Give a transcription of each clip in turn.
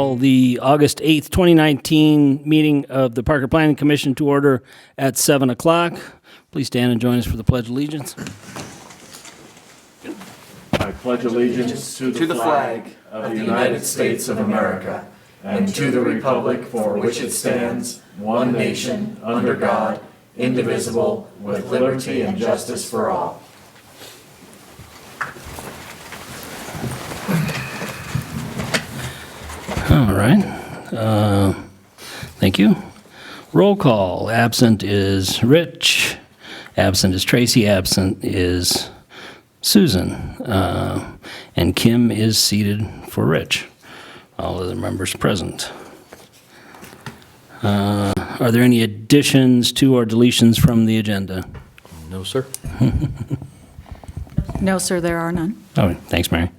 call the August 8th, 2019 meeting of the Parker Planning Commission to order at 7 o'clock. Please stand and join us for the Pledge of Allegiance. I pledge allegiance to the flag of the United States of America and to the republic for which it stands, one nation, under God, indivisible, with liberty and justice for all. All right. Thank you. Roll call. Absent is Rich. Absent is Tracy. Absent is Susan. And Kim is seated for Rich. All other members present. Are there any additions to or deletions from the agenda? No, sir. No, sir, there are none. Oh, thanks, Mary.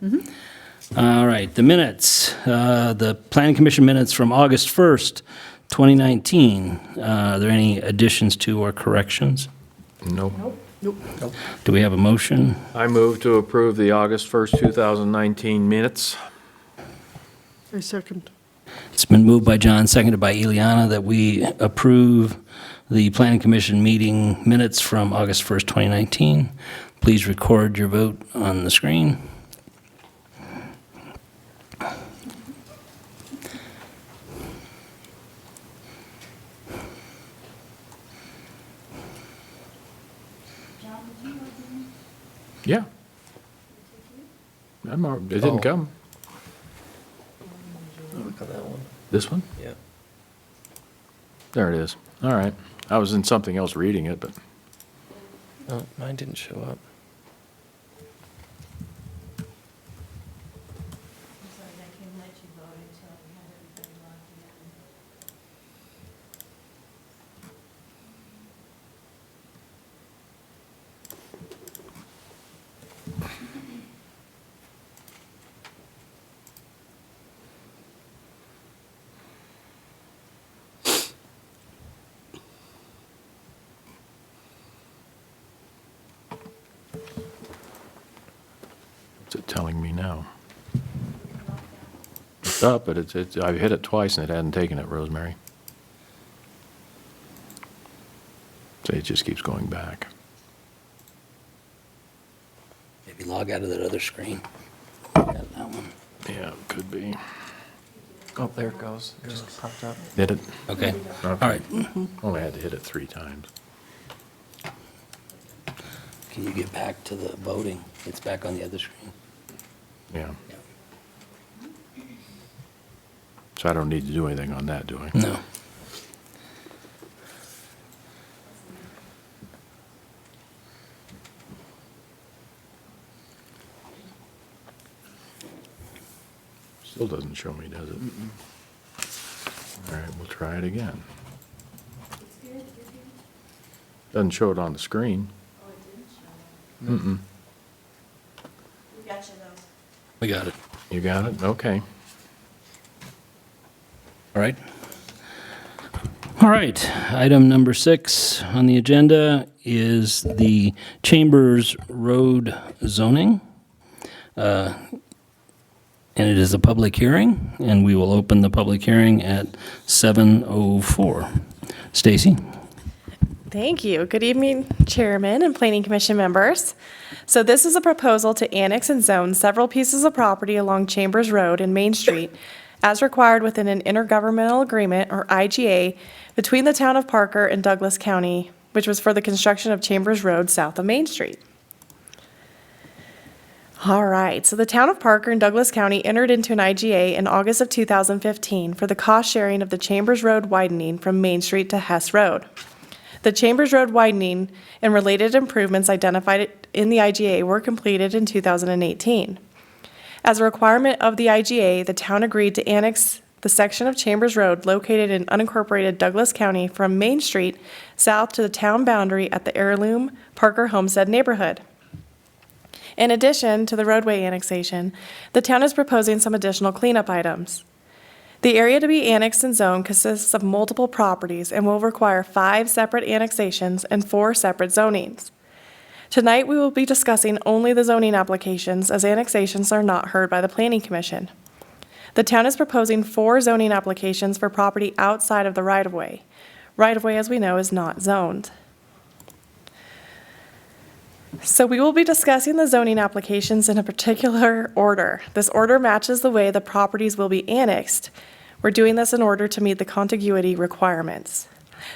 All right, the minutes, the Planning Commission minutes from August 1st, 2019. Are there any additions to or corrections? Nope. Do we have a motion? I move to approve the August 1st, 2019 minutes. I second. It's been moved by John, seconded by Eliana, that we approve the Planning Commission meeting minutes from August 1st, 2019. Please record your vote on the screen. Yeah. It didn't come. Look at that one. This one? Yeah. There it is. All right. I was in something else reading it, but Oh, mine didn't show up. what's it telling me now? It's up, but I've hit it twice and it hadn't taken it, Rosemary. So it just keeps going back. Maybe log out of that other screen. Got that one. Yeah, it could be. Oh, there it goes. It just popped up. Did it? Okay, Okay. all right. Only had to hit it 3 times. Can you get back to the voting? It's back on the other screen. Yeah. So I don't need to do anything on that, do I? No. Still doesn't show me, does it? All right, we'll try it again. Doesn't show it on the screen. Oh, it didn't show. Mm-mm. We got you though. We got it. You got it? Okay. All right. All right, item number 6 on the agenda is the Chambers Road zoning. And it is a public hearing, and we will open the public hearing at 7:04. Stacy? Thank you. Good evening, Chairman and Planning Commission members. So this is a proposal to annex and zone several pieces of property along Chambers Road and Main Street as required within an intergovernmental agreement, or IGA, between the town of Parker and Douglas County, which was for the construction of Chambers Road south of Main Street. All right, so the town of Parker and Douglas County entered into an IGA in August of 2015 for the cost sharing of the Chambers Road widening from Main Street to Hess Road. The Chambers Road widening and related improvements identified in the IGA were completed in 2018. As a requirement of the IGA, the town agreed to annex the section of Chambers Road located in unincorporated Douglas County from Main Street south to the town boundary at the Heirloom Parker Homestead neighborhood. In addition to the roadway annexation, the town is proposing some additional cleanup items. The area to be annexed and zoned consists of multiple properties and will require 5 separate annexations and 4 separate zonings. Tonight, we will be discussing only the zoning applications, as annexations are not heard by the Planning Commission. The town is proposing 4 zoning applications for property outside of the right-of-way. Right-of-way, as we know, is not zoned. So we will be discussing the zoning applications in a particular order. This order matches the way the properties will be annexed. We're doing this in order to meet the contiguity requirements.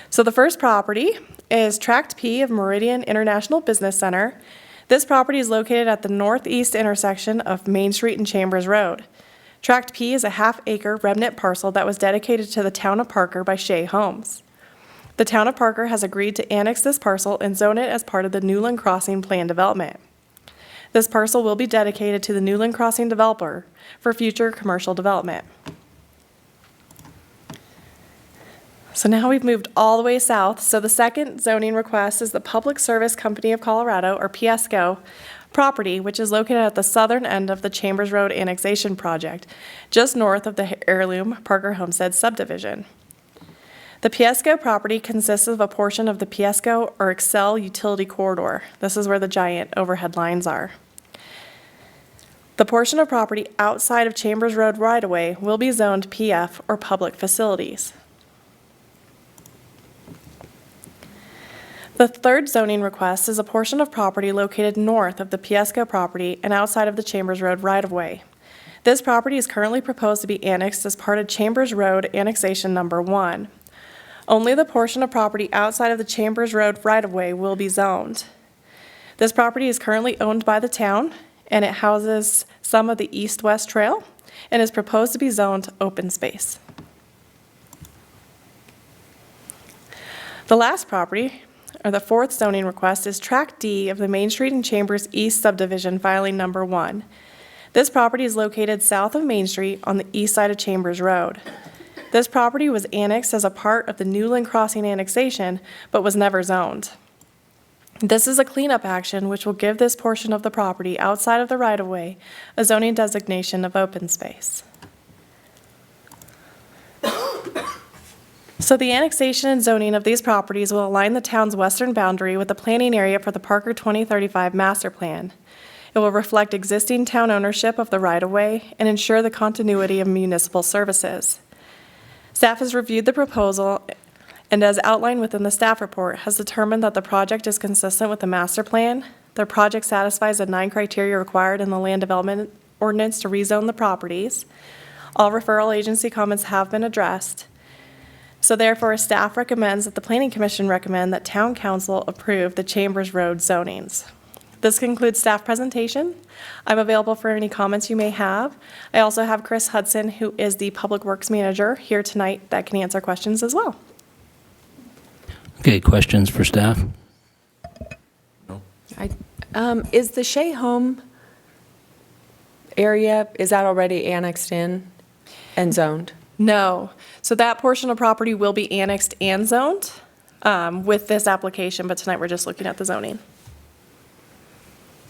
So the first property is Tract P of Meridian International Business Center. This property is located at the northeast intersection of Main Street and Chambers Road. Tract P is a half-acre remnant parcel that was dedicated to the town of Parker by Shea Homes. The town of Parker has agreed to annex this parcel and zone it as part of the Newland Crossing plan development. This parcel will be dedicated to the Newland Crossing developer for future commercial development. So now we've moved all the way south. So the second zoning request is the Public Service Company of Colorado, or PSCO, property, which is located at the southern end of the Chambers Road annexation project, just north of the Heirloom Parker Homestead subdivision. The PSCO property consists of a portion of the PSCO or Excel utility corridor. This is where the giant overhead lines are. The portion of property outside of Chambers Road right-of-way will be zoned PF, or public facilities. The third zoning request is a portion of property located north of the PSCO property and outside of the Chambers Road right-of-way. This property is currently proposed to be annexed as part of Chambers Road Annexation Number 1. Only the portion of property outside of the Chambers Road right-of-way will be zoned. This property is currently owned by the town, and it houses some of the east-west trail and is proposed to be zoned open space. The last property, or the fourth zoning request, is Tract D of the Main Street and Chambers East subdivision, filing number 1. This property is located south of Main Street on the east side of Chambers Road. This property was annexed as a part of the Newland Crossing annexation, but was never zoned. This is a cleanup action which will give this portion of the property outside of the right-of-way a zoning designation of open space. So the annexation and zoning of these properties will align the town's western boundary with the planning area for the Parker 2035 master plan. It will reflect existing town ownership of the right-of-way and ensure the continuity of municipal services. Staff has reviewed the proposal and, as outlined within the staff report, has determined that the project is consistent with the master plan. The project satisfies the 9 criteria required in the land development ordinance to rezone the properties. All referral agency comments have been addressed. So therefore, staff recommends that the Planning Commission recommend that Town Council approve the Chambers Road zonings. This concludes staff presentation. I'm available for any comments you may have. I also have Chris Hudson, who is the Public Works Manager, here tonight that can answer questions as well. Okay, questions for staff? Is the Shea Home area, is that already annexed in and zoned? No. So that portion of property will be annexed and zoned with this application, but tonight we're just looking at the zoning.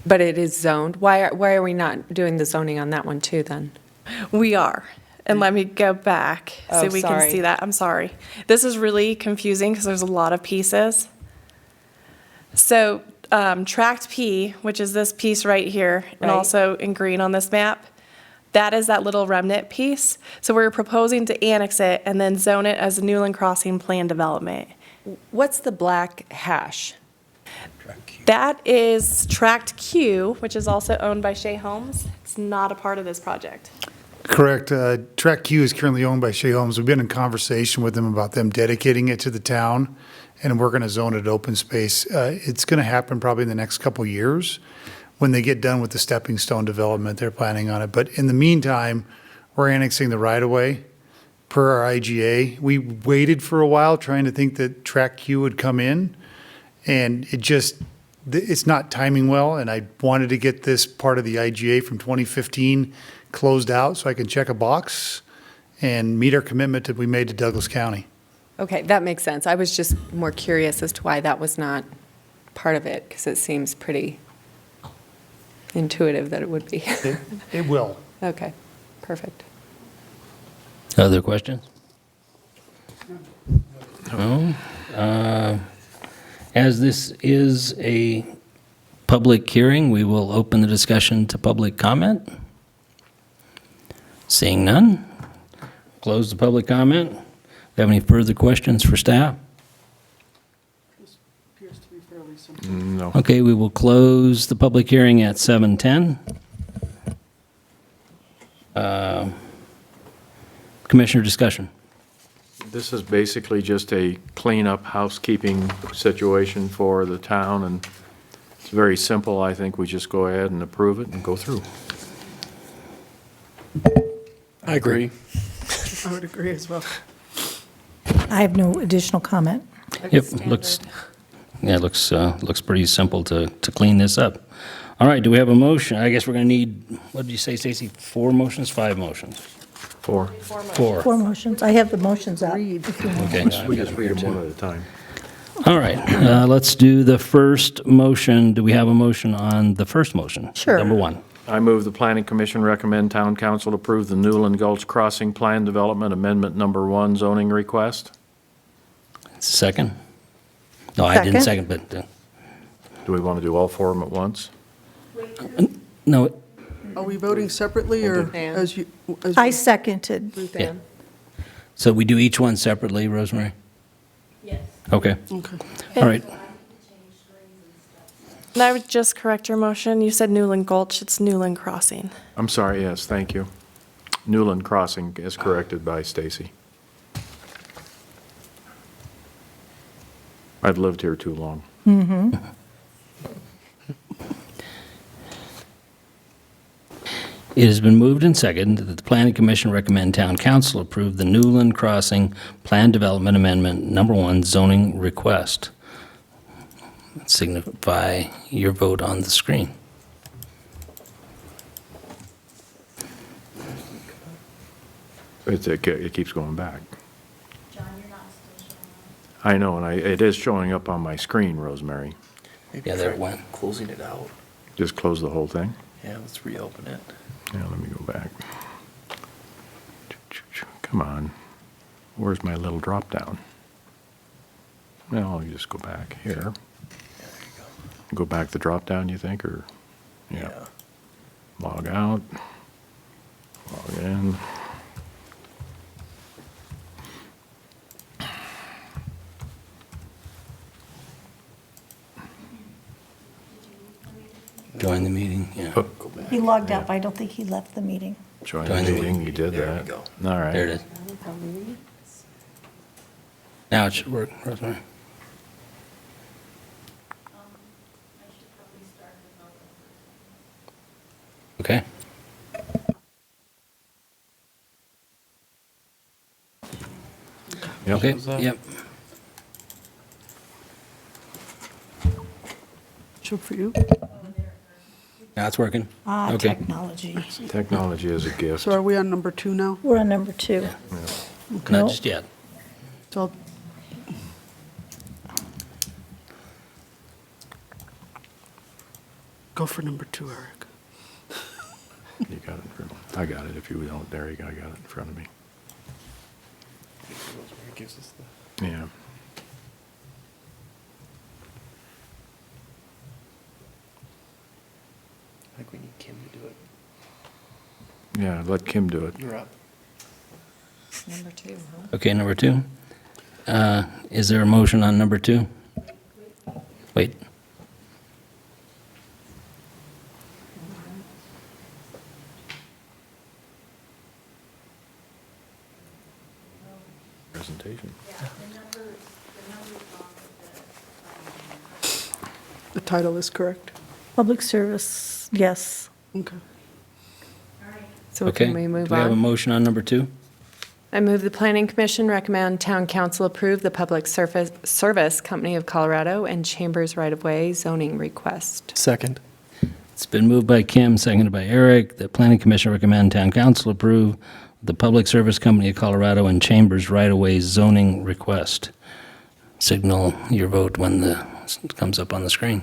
But it is zoned? Why are we not doing the zoning on that one too then? We are. And let me go back so Oh, we can sorry. see that. I'm sorry. This is really confusing because there's a lot of pieces. So Tract P, which is this piece right here, and Right. also in green on this map, that is that little remnant piece. So we're proposing to annex it and then zone it as a Newland Crossing plan development. What's the black hash? That is Tract Q, which is also owned by Shea Homes. It's not a part of this project. Correct. Track Q is currently owned by Shea Homes. We've been in conversation with them about them dedicating it to the town, and we're going to zone it open space. It's going to happen probably in the next couple of years when they get done with the stepping stone development. They're planning on it. But in the meantime, we're annexing the right-of-way per our IGA. We waited for a while trying to think that Track Q would come in, and it's not timing well, and I wanted to get this part of the IGA from 2015 closed out so I can check a box and meet our commitment that we made to Douglas County. Okay, that makes sense. I was just more curious as to why that was not part of it, because it seems pretty intuitive that it would be. It will. Okay, perfect. Other questions? No? As this is a public hearing, we will open the discussion to public comment. Seeing none, close the public comment. Have any further questions for staff? Appears to be fairly simple. No. Okay, we will close the public hearing at 7:10. Commissioner discussion. This is basically just a cleanup housekeeping situation for the town, and it's very simple. I think we just go ahead and approve it and go through. I agree. I would agree as well. I have no additional comment. Yep, looks pretty simple to clean this up. All right, do we have a motion? I guess we're going to need, what did you say, Stacy? 4 motions, 5 motions? 4. 4. 4 motions. I have the motions up. Read. Okay. We just read them one at a time. All right, let's do the first motion. Do we have a motion on the first motion? Sure. Number 1. I move the Planning Commission recommend Town Council approve the Newland Gulch Crossing Plan Development Amendment Number 1 zoning request. Second? No, I didn't second, but, Do we want to do all 4 of them at once? no, Are we voting separately or Dan. as you? as I you- seconded. Ruth Yeah. Ann? so we do each one separately, Rosemary? Yes. Okay, Okay. all right. And I would just correct your motion. You said Newland Gulch, it's Newland Crossing. I'm sorry, yes, thank you. Newland Crossing is corrected by Stacy. I've lived here too long. It has been moved and seconded that the Planning Commission recommend Town Council approve the Newland Crossing Plan Development Amendment Number 1 zoning request. Signify your vote on the screen. It keeps going back. John, you're not still showing up. I know, and it is showing up on my screen, Rosemary. Maybe Yeah, there it try went. Closing it out. Just close the whole thing? Yeah, let's reopen it. Yeah, let me go back. Come on. Where's my little drop down? Well, you just go back here. Yeah, there you go. Go back the drop down, you think, or? Yeah. Log out. Log in. Join the meeting, yeah. Oh, Go back. He logged out, but I don't think he left the meeting. Join Join the the meeting, you did There that. we go. All right. There it is. Now it should work, Rosemary. I should probably start the vote. Okay. Yep. Okay, was that? yep. Show for you. Now it's working? Ah, Okay. technology. Technology is a gift. So are we on number 2 now? We're on number 2. Not No. just yet. So I'll- Go for number 2, Eric. You got it in front of me. I got it. If you don't, there you go. I got it in front of me. Rosemary gives us the. Yeah. I think we need Kim to do it. Yeah, let Kim do it. You're up. Number 2, huh? Okay, number 2. Is there a motion on number 2? Wait. Presentation. The title is correct. Public service, yes. Okay. So Okay. can we move Do we have a on? motion on number 2? I move the Planning Commission recommend Town Council approve the Public Service Company of Colorado and Chambers right-of-way zoning request. Second. It's been moved by Kim, seconded by Eric. The Planning Commission recommend Town Council approve the Public Service Company of Colorado and Chambers right-of-way zoning request. Signal your vote when it comes up on the screen.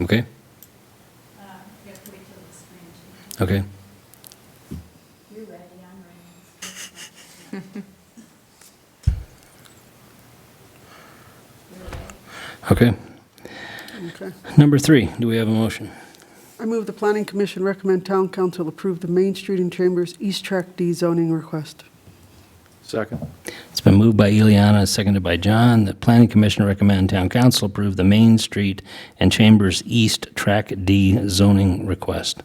Okay, You have to wait till the spring. okay. You're ready, I'm ready. Okay. Okay. Number 3, do we have a motion? I move the Planning Commission recommend Town Council approve the Main Street and Chambers East Track D zoning request. Second. It's been moved by Eliana, seconded by John, that Planning Commission recommend Town Council approve the Main Street and Chambers East Track D zoning request.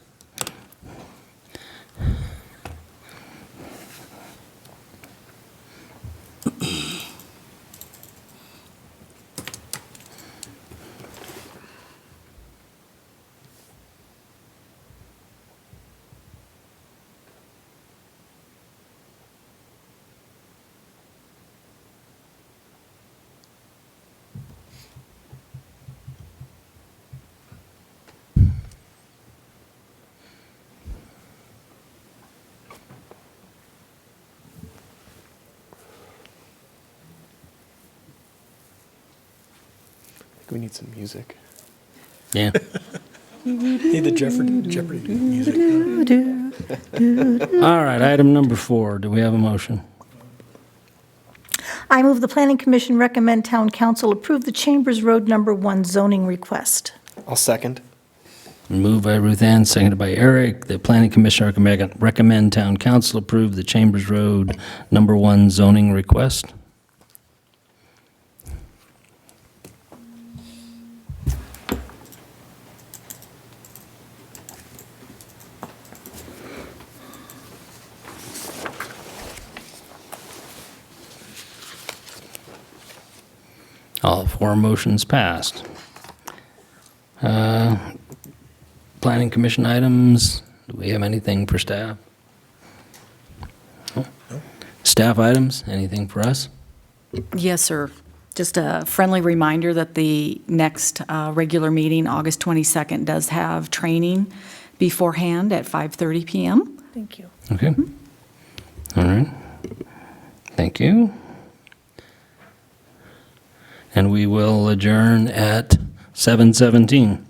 I think we need some music. Yeah. Need the Jeopardy music. All right, item number 4, do we have a motion? I move the Planning Commission recommend Town Council approve the Chambers Road Number 1 zoning request. I'll second. Moved by Ruth Ann, seconded by Eric. The Planning Commission recommend Town Council approve the Chambers Road Number 1 zoning request. All 4 motions passed. Planning Commission items, do we have anything for staff? No? Staff items, anything for us? Yes, sir. Just a friendly reminder that the next regular meeting, August 22nd, does have training beforehand at 5:30 PM. Thank you. Okay. All right. Thank you. And we will adjourn at 7:17.